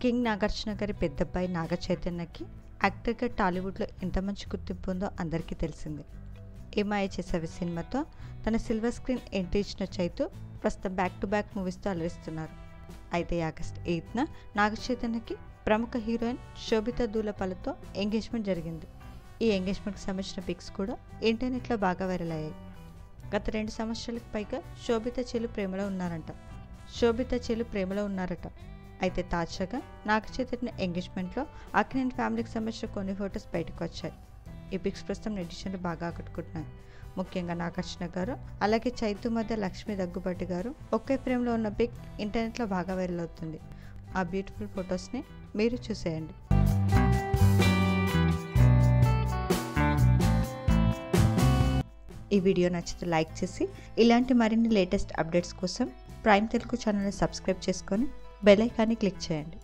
King Nagarjuna గారి పెద్దబ్బాయి నాగ చైతన్యకి యాక్టర్గా టాలీవుడ్లో ఎంత మంచి గుర్తింపు ఉందో అందరికీ తెలిసిందే. ఏమాయ చేసేవి సినిమాతో తన సిల్వర్ స్క్రీన్ ఎంట్రీ ఇచ్చిన చైతు ప్రస్తుతం బ్యాక్ టు బ్యాక్ మూవీస్తో అలరిస్తున్నారు. అయితే ఆగస్ట్ 8న నాగ చైతన్యకి ప్రముఖ హీరోయిన్ శోభితా దూలపాలతో ఎంగేజ్మెంట్ జరిగింది. ఈ ఎంగేజ్మెంట్కి సంబంధించిన పిక్స్ కూడా ఇంటర్నెట్లో బాగా వైరల్ అయ్యాయి. గత 2 సంవత్సరాలకు పైగా శోభితా చెల్లు ప్రేమలో ఉన్నారట. అయితే తాజాగా నాగ చైతన్య ఎంగేజ్మెంట్లో అక్కినేని ఫ్యామిలీకి సంబంధించిన కొన్ని ఫొటోస్ బయటకు వచ్చాయి. ఈ పిక్స్ ప్రస్తుతం నెటిజన్లు బాగా ఆకట్టుకుంటున్నాయి. ముఖ్యంగా నాగార్జున గారు అలాగే చైతు మధ్య లక్ష్మీ దగ్గుబాటి గారు ఒకే ఫ్రేమ్లో ఉన్న పిక్ ఇంటర్నెట్లో బాగా వైరల్ అవుతుంది. ఆ బ్యూటిఫుల్ ఫొటోస్ని మీరు చూసేయండి. ఈ వీడియో నచ్చితే లైక్ చేసి ఇలాంటి మరిన్ని లేటెస్ట్ అప్డేట్స్ కోసం ప్రైమ్ తెలుగు ఛానల్ని సబ్స్క్రైబ్ చేసుకొని బెల్ ఐకాన్ని క్లిక్ చేయండి.